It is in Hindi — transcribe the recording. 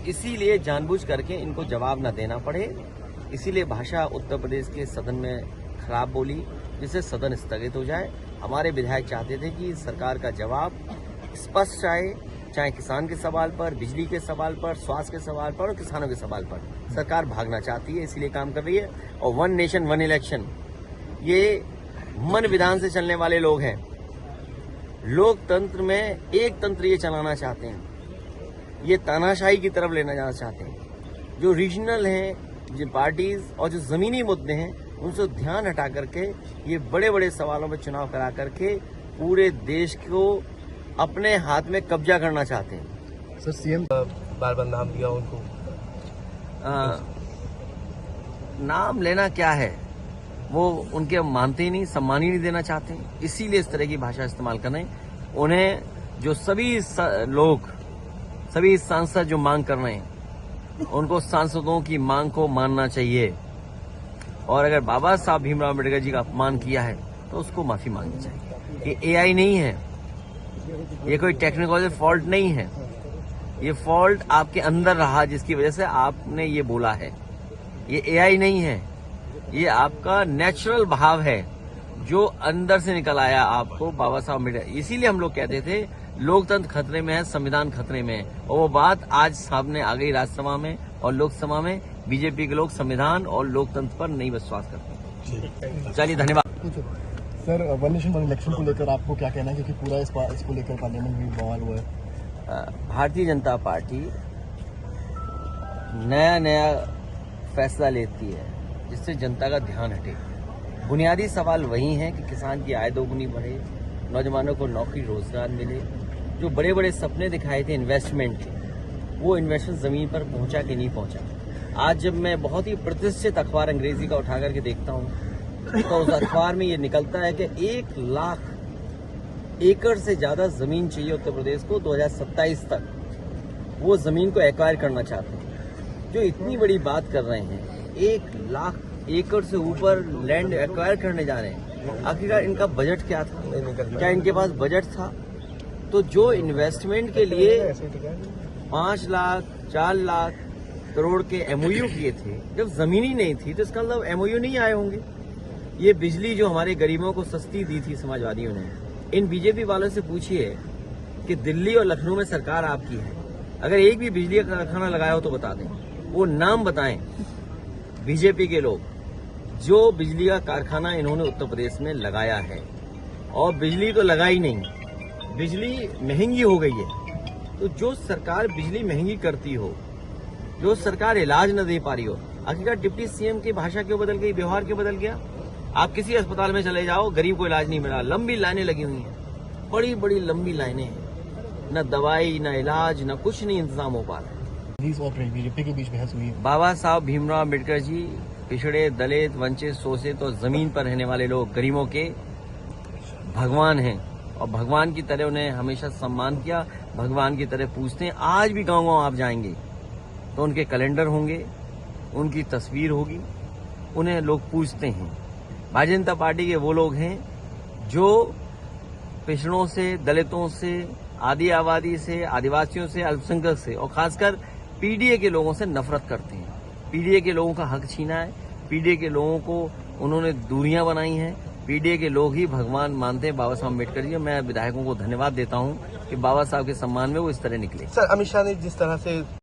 इसीलिए जानबूझ करके इनको जवाब न देना पड़े, इसीलिए भाषा उत्तर प्रदेश के सदन में खराब बोली, जिससे सदन स्थगित हो जाए। हमारे विधायक चाहते थे कि सरकार का जवाब स्पष्ट आए, चाहे किसान के सवाल पर, बिजली के सवाल पर, स्वास्थ्य के सवाल पर और किसानों के सवाल पर। सरकार भागना चाहती है, इसीलिए काम कर रही है। और वन नेशन वन इलेक्शन, ये मन विधान से चलने वाले लोग हैं। लोकतंत्र में एक तंत्र ये चलाना चाहते हैं, ये तानाशाही की तरफ लेना जाना चाहते हैं। जो रीजनल हैं, जो पार्टीज और जो जमीनी मुद्दे हैं, उनसे ध्यान हटा करके ये बड़े बड़े सवालों में चुनाव करा करके पूरे देश को अपने हाथ में कब्जा करना चाहते हैं। सर, सीएम बार बार नाम दिया उनको, नाम लेना क्या है, वो उनके मानते ही नहीं, सम्मान ही नहीं देना चाहते हैं, इसीलिए इस तरह की भाषा इस्तेमाल कर रहे हैं। उन्हें जो सभी लोग, सभी सांसद जो मांग कर रहे हैं, उनको सांसदों की मांग को मानना चाहिए। और अगर बाबा साहब भीमराव अम्बेडकर जी का अपमान किया है तो उसको माफी मांगनी चाहिए। ये एआई नहीं है, ये कोई टेक्निकल फॉल्ट नहीं है, ये फॉल्ट आपके अंदर रहा जिसकी वजह से आपने ये बोला है। ये एआई नहीं है, ये आपका नेचुरल भाव है जो अंदर से निकल आया आपको बाबा साहब अम्बेडकर। इसीलिए हम लोग कहते थे लोकतंत्र खतरे में है, संविधान खतरे में है, और वो बात आज सामने आ गई राज्यसभा में और लोकसभा में। बीजेपी के लोग संविधान और लोकतंत्र पर नहीं विश्वास करते। चलिए, धन्यवाद। Sir, one nation one election को लेकर आपको क्या कहना है, क्योंकि पूरा इसको लेकर पार्लियामेंट में बवाल हुआ है। भारतीय जनता पार्टी नया नया फैसला लेती है जिससे जनता का ध्यान हटे। बुनियादी सवाल वही है कि किसान की आय दोगुनी बढ़े, नौजवानों को नौकरी रोजगार मिले। जो बड़े बड़े सपने दिखाए थे इन्वेस्टमेंट के, वो इन्वेस्टमेंट जमीन पर पहुंचा कि नहीं पहुंचा। आज जब मैं बहुत ही प्रतिष्ठित अखबार अंग्रेजी का उठा करके देखता हूं तो उस अखबार में ये निकलता है कि 1 लाख एकड़ से ज्यादा जमीन चाहिए उत्तर प्रदेश को 2027 तक। वो जमीन को एक्वायर करना चाहते हैं। जो इतनी बड़ी बात कर रहे हैं, 1 लाख एकड़ से ऊपर लैंड एक्वायर करने जा रहे हैं। आखिरकार इनका बजट क्या था? क्या इनके पास बजट था? तो जो इन्वेस्टमेंट के लिए 5 लाख 4 लाख करोड़ के एमओयू किए थे, जब जमीन ही नहीं थी तो इसका मतलब एमओयू नहीं आए होंगे। ये बिजली जो हमारे गरीबों को सस्ती दी थी समाजवादियों ने, इन बीजेपी वालों से पूछिए कि दिल्ली और लखनऊ में सरकार आपकी है, अगर एक भी बिजली का कारखाना लगाया हो तो बता दें। वो नाम बताएं बीजेपी के लोग जो बिजली का कारखाना इन्होंने उत्तर प्रदेश में लगाया है। और बिजली तो लगाई नहीं, बिजली महंगी हो गई है। तो जो सरकार बिजली महंगी करती हो, जो सरकार इलाज न दे पा रही हो, आखिरकार डिप्टी सीएम की भाषा क्यों बदल गई, व्यवहार क्यों बदल गया? आप किसी अस्पताल में चले जाओ, गरीब को इलाज नहीं मिला, लंबी लाइनें लगी हुई हैं, बड़ी बड़ी लंबी लाइनें हैं, न दवाई न इलाज न कुछ नहीं इंतजाम हो पा रहा है। बीजेपी के बीच बहस हुई। बाबा साहब भीमराव अम्बेडकर जी पिछड़े, दलित, वंचित, शोषित और जमीन पर रहने वाले लोग, गरीबों के भगवान हैं और भगवान की तरह उन्हें हमेशा सम्मान किया, भगवान की तरह पूजते हैं। आज भी गाँव गाँव आप जाएंगे तो उनके कैलेंडर होंगे, उनकी तस्वीर होगी, उन्हें लोग पूजते हैं। भारतीय जनता पार्टी के वो लोग हैं जो पिछड़ों से, दलितों से, आदि आबादी से, आदिवासियों से, अल्पसंख्यक से और खासकर पीडीए के लोगों से नफरत करते हैं। पीडीए के लोगों का हक छीना है, पीडीए के लोगों को उन्होंने दूरियां बनाई हैं। पीडीए के लोग ही भगवान मानते हैं बाबा साहब अम्बेडकर जी। मैं विधायकों को धन्यवाद देता हूं कि बाबा साहब के सम्मान में वो इस तरह निकले। सर, अमित शाह ने जिस तरह से